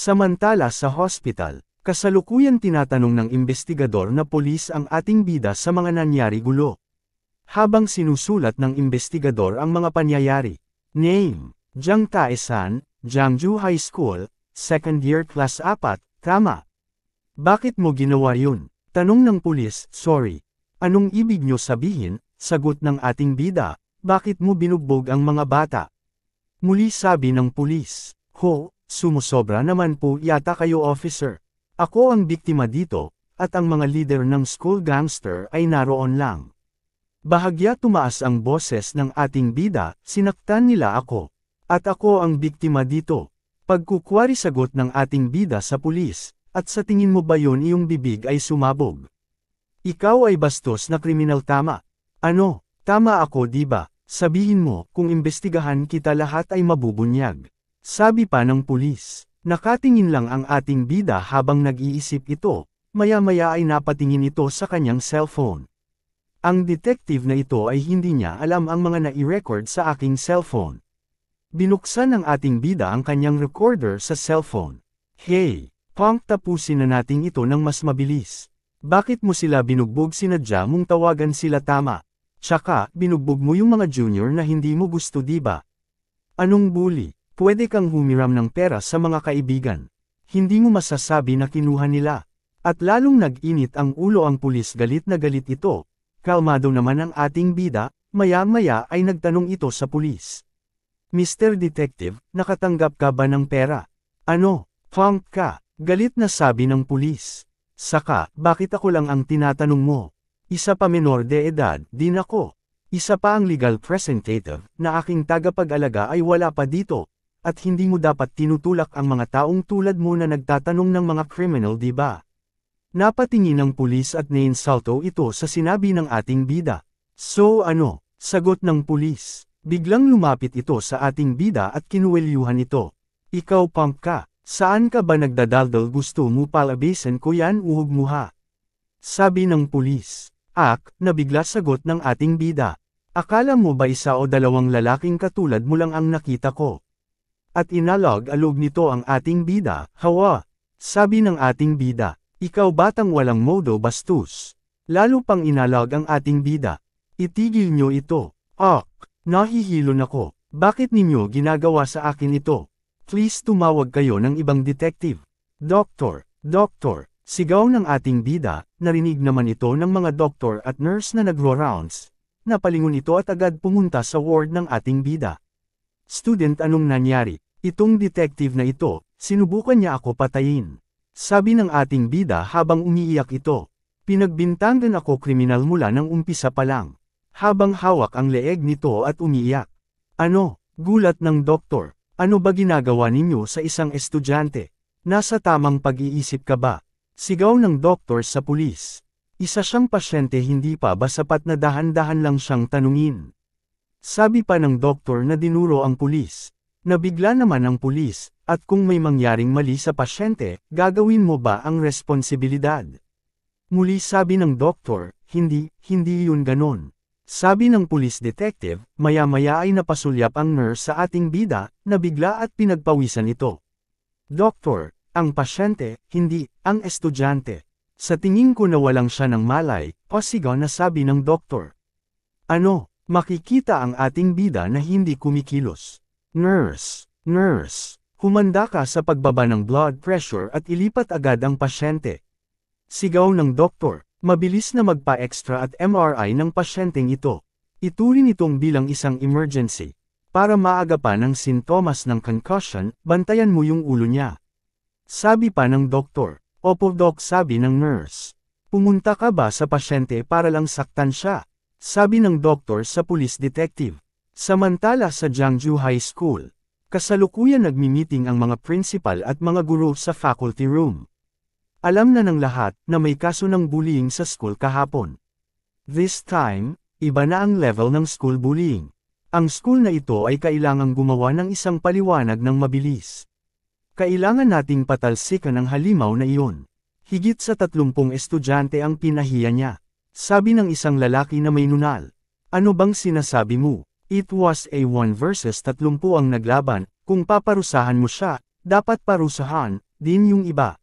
Samantala sa hospital, kasalukuyan tinatanong ng investigador na pulis ang ating bida sa mga nangyari gulo. Habang sinusulat ng investigador ang mga pangyayari. Name: Jiang Taesan, Jiangju High School, second year class 4, tama. Bakit mo ginawa yun? Tanong ng pulis. Sorry. Anong ibig nyo sabihin? Sagot ng ating bida, bakit mo binugbog ang mga bata? Muli sabi ng pulis. Ho, sumusobra naman po yata kayo officer. Ako ang biktima dito, at ang mga leader ng school gangster ay naroon lang. Bahagya tumaas ang boses ng ating bida, sinaktan nila ako. At ako ang biktima dito. Pagkukwari sagot ng ating bida sa pulis, at sa tingin mo ba yun iyong bibig ay sumabog? Ikaw ay bastos na kriminal tama. Ano, tama ako diba? Sabihin mo, kung imbestigahan kita lahat ay mabubunyag. Sabi pa ng pulis. Nakatingin lang ang ating bida habang nag-iisip ito, maya-maya ay napatingin ito sa kanyang cellphone. Ang detective na ito ay hindi niya alam ang mga nai-record sa aking cellphone. Binuksan ng ating bida ang kanyang recorder sa cellphone. Hey, Punk, tapusin na natin ito ng mas mabilis. Bakit mo sila binugbog? Sinadya mong tawagan sila tama. Tsaka, binugbog mo yung mga junior na hindi mo gusto diba? Anong bully? Pwede kang humiram ng pera sa mga kaibigan. Hindi mo masasabi na kinuha nila. At lalong nag-init ang ulo ang pulis, galit na galit ito. Kalmado naman ang ating bida, maya-maya ay nagtanong ito sa pulis. Mr. Detective, nakatanggap ka ba ng pera? Ano, punk ka? Galit na sabi ng pulis. Saka, bakit ako lang ang tinatanong mo? Isa pa menor de edad, din ako. Isa pa ang legal representative, na aking tagapag-alaga ay wala pa dito. At hindi mo dapat tinutulak ang mga taong tulad mo na nagtatanong ng mga criminal diba? Napatingin ng pulis at nainsulto ito sa sinabi ng ating bida. So ano? Sagot ng pulis. Biglang lumapit ito sa ating bida at kinuwelyuhan ito. Ikaw punk ka, saan ka ba nagdadaldal? Gusto mo palabasin ko yan? Uhog mo ha? Sabi ng pulis. Nabigla sagot ng ating bida. Akala mo ba isa o dalawang lalaking katulad mo lang ang nakita ko? At inalog-alog nito ang ating bida. Hawa! Sabi ng ating bida. Ikaw batang walang modo, bastos. Lalo pang inalog ang ating bida. Itigil nyo ito. Nahihilo ako. Bakit ninyo ginagawa sa akin ito? Please tumawag kayo ng ibang detective. Doktor, doktor. Sigaw ng ating bida, narinig naman ito ng mga doktor at nurse na nagro-rounds. Napalingon ito at agad pumunta sa ward ng ating bida. Student, anong nangyari? Itong detective na ito, sinubukan niya ako patayin. Sabi ng ating bida habang umiiyak ito. Pinagbintangan ako kriminal mula ng umpisa pa lang. Habang hawak ang leeg nito at umiiyak. Ano? Gulat ng doktor. Ano ba ginagawa ninyo sa isang estudyante? Nasa tamang pag-iisip ka ba? Sigaw ng doktor sa pulis. Isa siyang pasyente, hindi pa ba sapat na dahan-dahan lang siyang tanungin? Sabi pa ng doktor na dinuro ang pulis. Nabigla naman ang pulis, at kung may mangyaring mali sa pasyente, gagawin mo ba ang responsibilidad? Muli sabi ng doktor, hindi yun ganon. Sabi ng pulis detective, maya-maya ay napasulyap ang nurse sa ating bida, nabigla at pinagpawisan ito. Doktor, ang pasyente, hindi, ang estudyante. Sa tingin ko na walang siya ng malay, pasigaw na sabi ng doktor. Ano, makikita ang ating bida na hindi kumikilos. Nurse, humanda ka sa pagbaba ng blood pressure at ilipat agad ang pasyente. Sigaw ng doktor, mabilis na magpa-extra at MRI ng pasyenteng ito. Ituring itong bilang isang emergency. Para maagapan ang sintomas ng concussion, bantayan mo yung ulo niya. Sabi pa ng doktor. Opo doc, sabi ng nurse. Pumunta ka ba sa pasyente para lang saktan siya? Sabi ng doktor sa police detective. Samantala sa Jiangju High School, kasalukuyan nagmi-meeting ang mga principal at mga guro sa faculty room. Alam na ng lahat na may kaso ng bullying sa school kahapon. This time, iba na ang level ng school bullying. Ang school na ito ay kailangang gumawa ng isang paliwanag ng mabilis. Kailangan nating patalsikan ang halimaw na iyon. Higit sa 30 estudyante ang pinahiya niya. Sabi ng isang lalaki na may nunal. Ano bang sinasabi mo? It was a 1 versus 30 ang naglaban. Kung paparusahan mo siya, dapat parusahan, din yung iba.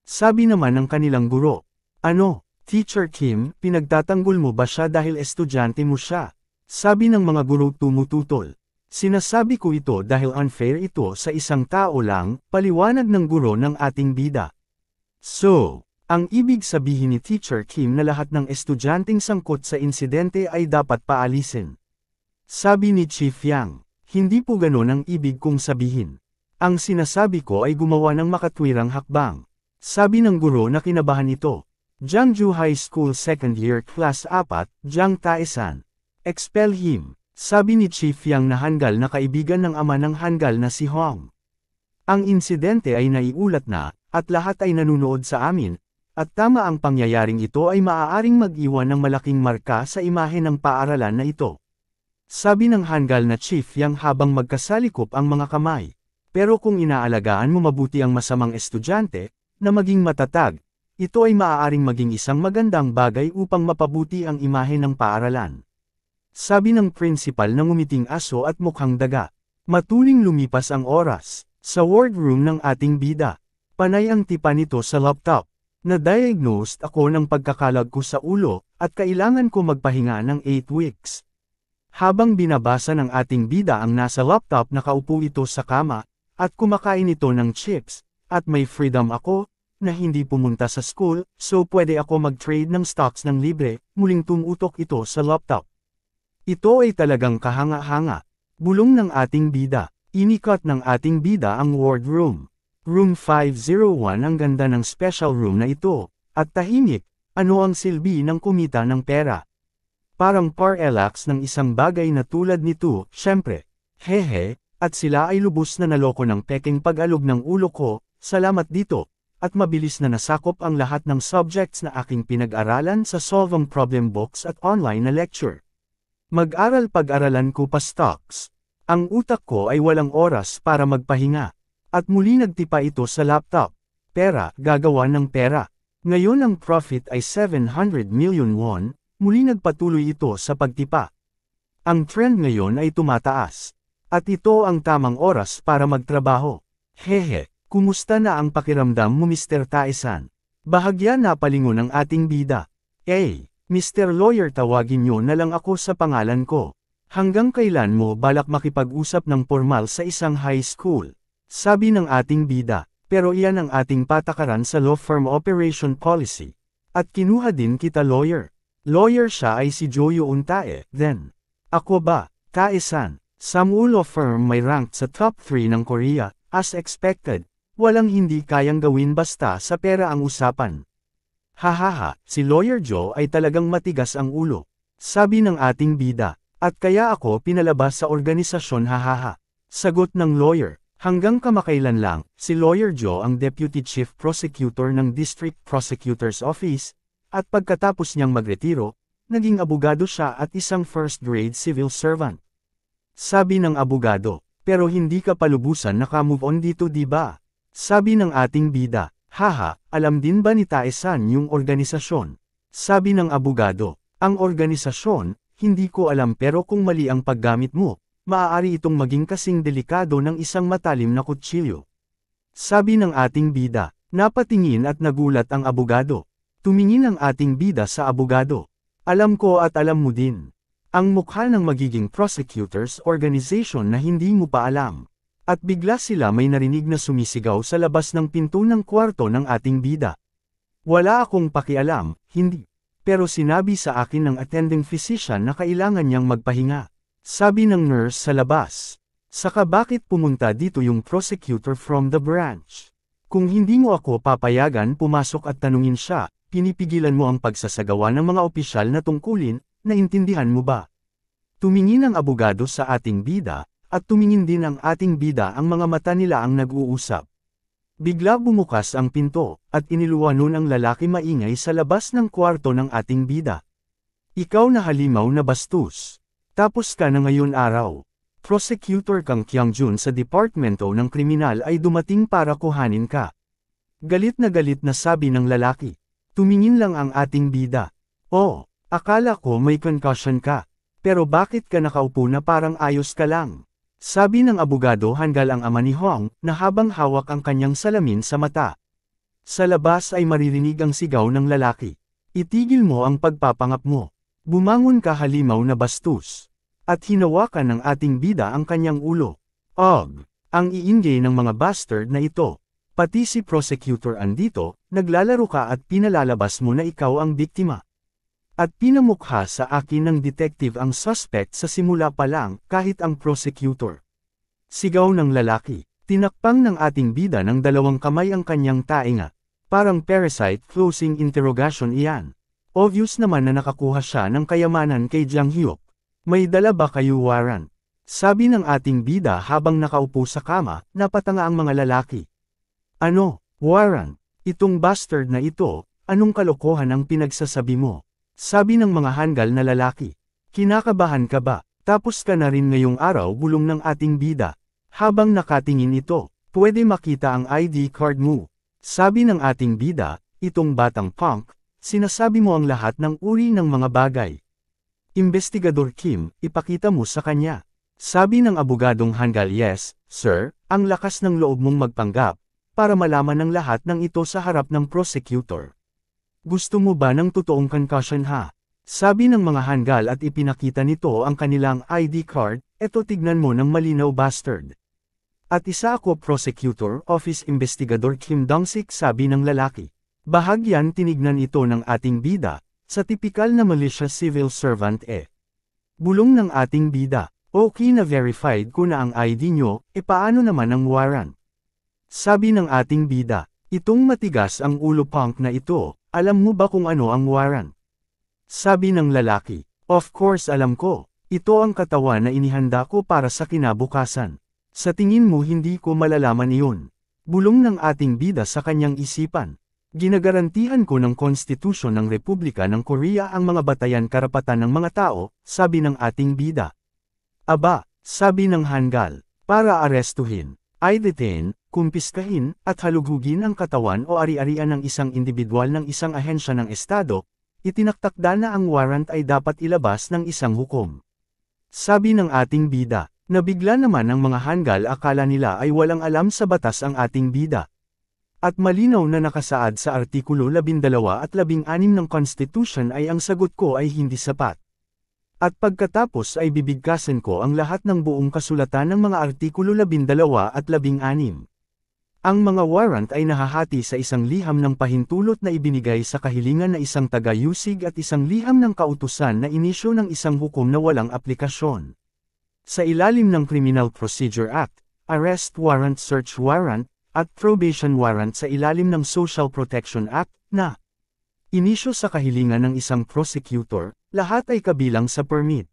Sabi naman ng kanilang guro. Ano, Teacher Kim, pinagtatanggol mo ba siya dahil estudyante mo siya? Sabi ng mga guro tumututol. Sinasabi ko ito dahil unfair ito sa isang tao lang, paliwanag ng guro ng ating bida. So, ang ibig sabihin ni Teacher Kim na lahat ng estudyanteng sangkot sa insidente ay dapat paalisin. Sabi ni Chief Yang, hindi po ganon ang ibig kong sabihin. Ang sinasabi ko ay gumawa ng makatwirang hakbang. Sabi ng guro na kinabahan ito. Jiangju High School 2nd Year Class 4, Jiang Taesan. Expel him. Sabi ni Chief Yang na Hangul na kaibigan ng ama ng Hangul na si Hong. Ang insidente ay naiulat na, at lahat ay nanunood sa amin, at tama ang pangyayaring ito ay maaaring mag-iwan ng malaking marka sa imahe ng paaralan na ito. Sabi ng Hangul na Chief Yang habang magkasalikop ang mga kamay. Pero kung inaalagaan mo mabuti ang masamang estudyante, na maging matatag, ito ay maaaring maging isang magandang bagay upang mapabuti ang imahe ng paaralan. Sabi ng principal na ngumiting aso at mukhang daga. Matuling lumipas ang oras. Sa wardroom ng ating bida. Panay ang tipa nito sa laptop. Na-diagnosed ako ng pagkakalag ko sa ulo, at kailangan ko magpahinga ng 8 weeks. Habang binabasa ng ating bida ang nasa laptop nakaupo ito sa kama, at kumakain ito ng chips, at may freedom ako, na hindi pumunta sa school, so pwede ako mag-trade ng stocks ng libre, muling tumutok ito sa laptop. Ito ay talagang kahanga-hanga. Bulong ng ating bida. Inikot ng ating bida ang wardroom. Room 501 ang ganda ng special room na ito, at tahimik, ano ang silbi ng kumita ng pera. Parang par-relax ng isang bagay na tulad nito, syempre. Hehe, at sila ay lubos na naloko ng peking pag-alog ng ulo ko, salamat dito. At mabilis na nasakop ang lahat ng subjects na aking pinag-aralan sa Solvang Problem Books at online na lecture. Mag-aral pag-aralan ko pa stocks. Ang utak ko ay walang oras para magpahinga. At muli nagtipa ito sa laptop. Pera, gagawa ng pera. Ngayon ang profit ay 700 million won, muli nagpatuloy ito sa pagtipa. Ang trend ngayon ay tumataas. At ito ang tamang oras para magtrabaho. Hehe. Kumusta na ang pakiramdam mo Mr. Taesan? Bahagya na palingon ng ating bida. Mr. Lawyer tawagin niyo na lang ako sa pangalan ko. Hanggang kailan mo balak makipag-usap ng formal sa isang high school? Sabi ng ating bida, pero iyan ang ating patakaran sa law firm operation policy. At kinuha din kita lawyer. Lawyer siya ay si Joyo Untae, then. Ako ba, Taesan? Samwoo Law Firm may ranked sa top 3 ng Korea, as expected. Walang hindi kayang gawin basta sa pera ang usapan. Hahaha, si Lawyer Joe ay talagang matigas ang ulo. Sabi ng ating bida, at kaya ako pinalabas sa organisasyon hahaha. Sagot ng lawyer, hanggang kamakailan lang, si Lawyer Joe ang Deputy Chief Prosecutor ng District Prosecutor's Office, at pagkatapos niyang magretiro, naging abogado siya at isang first-grade civil servant. Sabi ng abogado, pero hindi ka palubusan naka-move on dito di ba? Sabi ng ating bida, haha, alam din ba ni Taesan yung organisasyon? Sabi ng abogado, ang organisasyon, hindi ko alam pero kung mali ang paggamit mo, maaari itong maging kasing delikado ng isang matalim na kutsilyo. Sabi ng ating bida, napatingin at nagulat ang abogado. Tumingin ang ating bida sa abogado. Alam ko at alam mo din. Ang mukha ng magiging prosecutors organization na hindi mo pa alam. At bigla sila may narinig na sumisigaw sa labas ng pinto ng kwarto ng ating bida. Wala akong pakialam, hindi. Pero sinabi sa akin ng attending physician na kailangan niyang magpahinga. Sabi ng nurse sa labas. Saka bakit pumunta dito yung prosecutor from the branch? Kung hindi mo ako papayagan pumasok at tanungin siya, pinipigilan mo ang pagsasagawa ng mga opisyal na tungkulin, naintindihan mo ba? Tumingin ang abogado sa ating bida, at tumingin din ang ating bida ang mga mata nila ang nag-uusap. Bigla bumukas ang pinto, at iniluwanon ang lalaki maingay sa labas ng kwarto ng ating bida. Ikaw na halimaw na bastos. Tapos ka na ngayon araw. Prosecutor Kang Kyung-jun sa Departamento ng Kriminal ay dumating para kuhanin ka. Galit na sabi ng lalaki. Tumingin lang ang ating bida. Oh, akala ko may concussion ka. Pero bakit ka nakaupo na parang ayos ka lang? Sabi ng abogado hanggal ang ama ni Hong, na habang hawak ang kanyang salamin sa mata. Sa labas ay maririnig ang sigaw ng lalaki. Itigil mo ang pagpapangap mo. Bumangon ka halimaw na bastos. At hinawakan ng ating bida ang kanyang ulo. Og! Ang iingay ng mga bastard na ito. Pati si prosecutor andito, naglalaro ka at pinalalabas mo na ikaw ang biktima. At pinamukha sa akin ng detective ang suspect sa simula pa lang, kahit ang prosecutor. Sigaw ng lalaki. Tinakpang ng ating bida ng dalawang kamay ang kanyang tainga. Parang parasite closing interrogation iyan. Obvious naman na nakakuha siya ng kayamanan kay Jiang Hyuk. May dala ba kayo warrant? Sabi ng ating bida habang nakaupo sa kama, napatanga ang mga lalaki. Ano, warrant? Itong bastard na ito, anong kalokohan ang pinagsasabi mo? Sabi ng mga hanggal na lalaki. Kinakabahan ka ba? Tapos ka na rin ngayong araw bulong ng ating bida. Habang nakatingin ito, pwede makita ang ID card mo. Sabi ng ating bida, itong batang punk, sinasabi mo ang lahat ng uri ng mga bagay. Investigador Kim, ipakita mo sa kanya. Sabi ng abogadong hanggal, yes, sir, ang lakas ng loob mong magpanggap, para malaman ng lahat ng ito sa harap ng prosecutor. Gusto mo ba ng totoong concussion ha? Sabi ng mga hanggal at ipinakita nito ang kanilang ID card, eto tignan mo ng malinaw bastard. At isa ako prosecutor, office investigador Kim Dong-sik sabi ng lalaki. Bahagyan tinignan ito ng ating bida, sa tipikal na malicious civil servant Bulong ng ating bida, okay na verified ko na ang ID nyo, paano naman ang warrant? Sabi ng ating bida, itong matigas ang ulo punk na ito, alam mo ba kung ano ang warrant? Sabi ng lalaki, of course alam ko, ito ang katawan na inihanda ko para sa kinabukasan. Sa tingin mo hindi ko malalaman iyon. Bulong ng ating bida sa kanyang isipan. Ginagarantihan ko ng konstitusyon ng Republika ng Korea ang mga batayan karapatan ng mga tao, sabi ng ating bida. Aba, sabi ng hanggal, para arestuhin, ay detain, kumpiskahin, at halugugin ang katawan o ari-arian ng isang individual ng isang ahensya ng Estado, itinaktakda na ang warrant ay dapat ilabas ng isang hukom. Sabi ng ating bida. Nabigla naman ang mga hanggal akala nila ay walang alam sa batas ang ating bida. At malinaw na nakasaad sa Artikulo 12 at 16 ng Constitution ay ang sagot ko ay hindi sapat. At pagkatapos ay bibigkasin ko ang lahat ng buong kasulatan ng mga Artikulo 12 at 16. Ang mga warrant ay nahahati sa isang liham ng pahintulot na ibinigay sa kahilingan na isang taga-usig at isang liham ng kautusan na inisyo ng isang hukom na walang aplikasyon. Sa ilalim ng Criminal Procedure Act, Arrest Warrant, Search Warrant, at Probation Warrant sa ilalim ng Social Protection Act, na inisyo sa kahilingan ng isang prosecutor, lahat ay kabilang sa permit.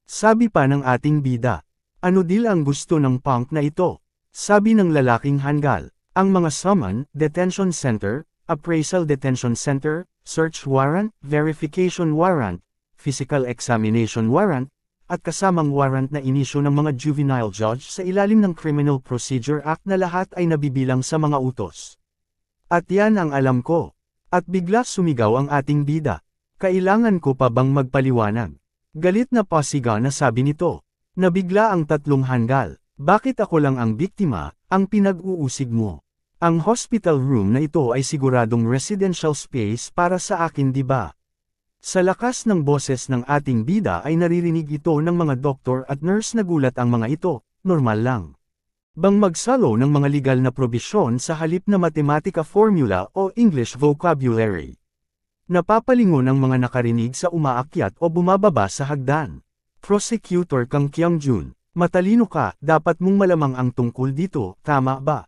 Sabi pa ng ating bida, ano dil ang gusto ng punk na ito? Sabi ng lalaking hanggal, ang mga summon, detention center, appraisal detention center, search warrant, verification warrant, physical examination warrant, at kasamang warrant na inisyo ng mga juvenile judge sa ilalim ng Criminal Procedure Act na lahat ay nabibilang sa mga utos. At yan ang alam ko. At bigla sumigaw ang ating bida. Kailangan ko pa bang magpaliwanag? Galit na pasiga na sabi nito. Nabigla ang tatlong hanggal. Bakit ako lang ang biktima, ang pinag-uusig mo? Ang hospital room na ito ay siguradong residential space para sa akin, di ba? Sa lakas ng boses ng ating bida ay naririnig ito ng mga doktor at nurse. Nagulat ang mga ito, normal lang bang magsalo ng mga legal na probisyon sa halip na matematika formula o English vocabulary? Napapalingon ang mga nakarinig sa umaakyat o bumababa sa hagdan. Prosecutor Kang Kyung-jun, matalino ka, dapat mong malamang ang tungkol dito, tama ba?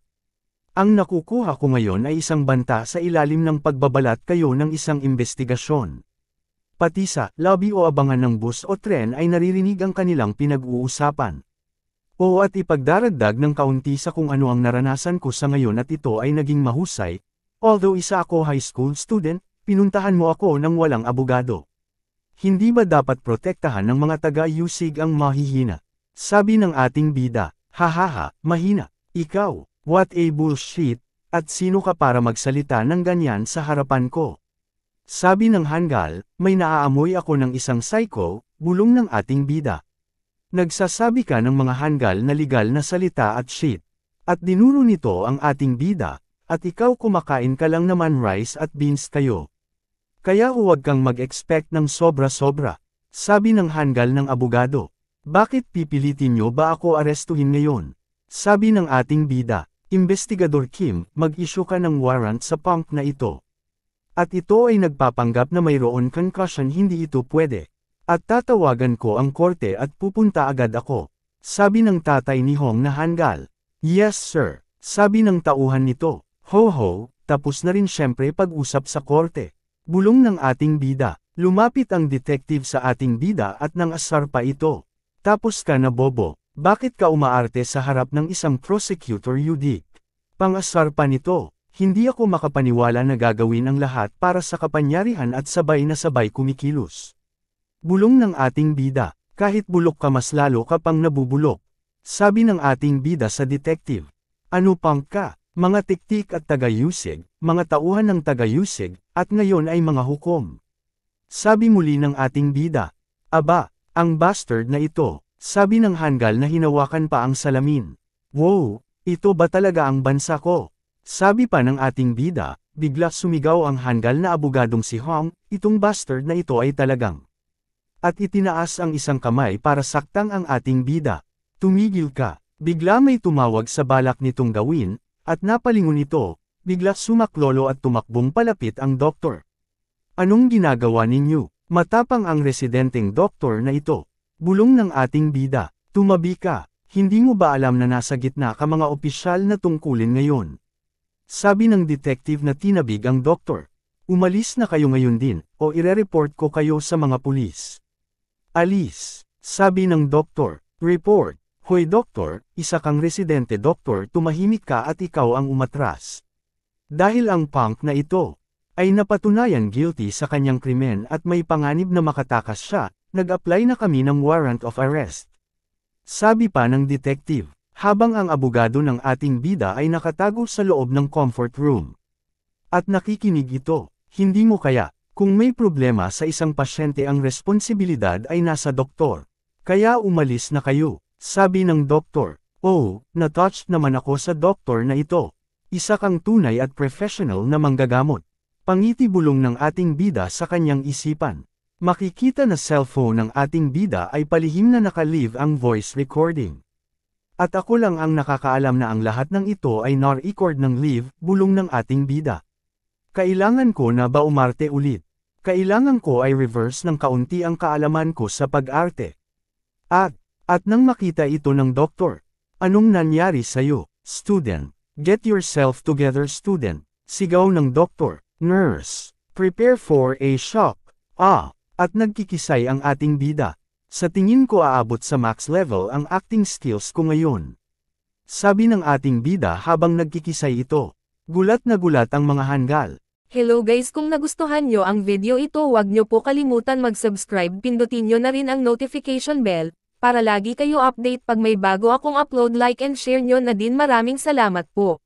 Ang nakukuha ko ngayon ay isang banta sa ilalim ng pagbabalat kayo ng isang investigasyon. Pati sa lobby o abangan ng bus o tren ay naririnig ang kanilang pinag-uusapan. O at ipagdaragdag ng kaunti sa kung ano ang naranasan ko sa ngayon at ito ay naging mahusay, although isa ako high school student, pinuntahan mo ako ng walang abogado. Hindi ba dapat protektahan ng mga taga-usig ang mahihina? Sabi ng ating bida, hahaha, mahina, ikaw, what a bullshit, at sino ka para magsalita ng ganyan sa harapan ko? Sabi ng hanggal, may naaamoy ako ng isang psycho, bulong ng ating bida. Nagsasabi ka ng mga hanggal na legal na salita at shit. At dinuro nito ang ating bida, at ikaw kumakain ka lang naman rice at beans kayo. Kaya huwag kang mag-expect ng sobra-sobra. Sabi ng hanggal ng abogado. Bakit pipilitin nyo ba ako arestuhin ngayon? Sabi ng ating bida. Investigador Kim, mag-issue ka ng warrant sa punk na ito. At ito ay nagpapanggap na mayroon concussion, hindi ito pwede. At tatawagan ko ang korte at pupunta agad ako. Sabi ng tatay ni Hong na hanggal. Yes sir, sabi ng tauhan nito. Ho ho, tapos na rin syempre pag-usap sa korte. Bulong ng ating bida. Lumapit ang detective sa ating bida at nang asar pa ito. Tapos ka na bobo, bakit ka umaarte sa harap ng isang prosecutor Yudik? Pang-asar pa nito, hindi ako makapaniwala na gagawin ang lahat para sa kapanyarihan at sabay na sabay kumikilos. Bulong ng ating bida, kahit bulok ka mas lalo ka pang nabubulok. Sabi ng ating bida sa detective. Ano pang ka? Mga tiktik at taga-usig, mga tauhan ng taga-usig, at ngayon ay mga hukom. Sabi muli ng ating bida. Aba, ang bastard na ito, sabi ng hanggal na hinawakan pa ang salamin. Wow, ito ba talaga ang bansa ko? Sabi pa ng ating bida, bigla sumigaw ang hanggal na abogadong si Hong, itong bastard na ito ay talagang. At itinaas ang isang kamay para saktang ang ating bida. Tumigil ka, bigla may tumawag sa balak nitong gawin, at napalingon ito, bigla sumaklolo at tumakbong palapit ang doktor. Anong ginagawa ninyo? Matapang ang residenteng doktor na ito. Bulong ng ating bida, tumabi ka, hindi mo ba alam na nasa gitna ka mga opisyal na tungkulin ngayon? Sabi ng detective na tinabig ang doktor. Umalis na kayo ngayon din, o ire-report ko kayo sa mga pulis. Alis, sabi ng doktor. Report. Hoy doktor, isa kang residente doktor, tumahimik ka at ikaw ang umatras. Dahil ang punk na ito ay napatunayan guilty sa kanyang krimen at may panganib na makatakas siya, nag-apply na kami ng warrant of arrest. Sabi pa ng detective, habang ang abogado ng ating bida ay nakatago sa loob ng comfort room. At nakikinig ito, hindi mo kaya, kung may problema sa isang pasyente ang responsibilidad ay nasa doktor. Kaya umalis na kayo. Sabi ng doktor, oh, na-touched naman ako sa doktor na ito. Isa kang tunay at professional na manggagamot. Pangiti bulong ng ating bida sa kanyang isipan. Makikita na cellphone ng ating bida ay palihim na naka-leave ang voice recording. At ako lang ang nakakaalam na ang lahat ng ito ay nor-record ng leave, bulong ng ating bida. Kailangan ko na ba umarte ulit? Kailangan ko ay reverse ng kaunti ang kaalaman ko sa pag-arte. At nang makita ito ng doktor, anong nangyari sa'yo, student? Get yourself together student. Sigaw ng doktor, nurse, prepare for a shock. At nagkikisay ang ating bida. Sa tingin ko aabot sa max level ang acting skills ko ngayon. Sabi ng ating bida habang nagkikisay ito. Gulat na gulat ang mga hanggal. Hello guys, kung nagustuhan nyo ang video ito, huwag nyo po kalimutan mag-subscribe, pindutin nyo na rin ang notification bell, para lagi kayo update pag may bago akong upload, like and share nyo na din. Maraming salamat po.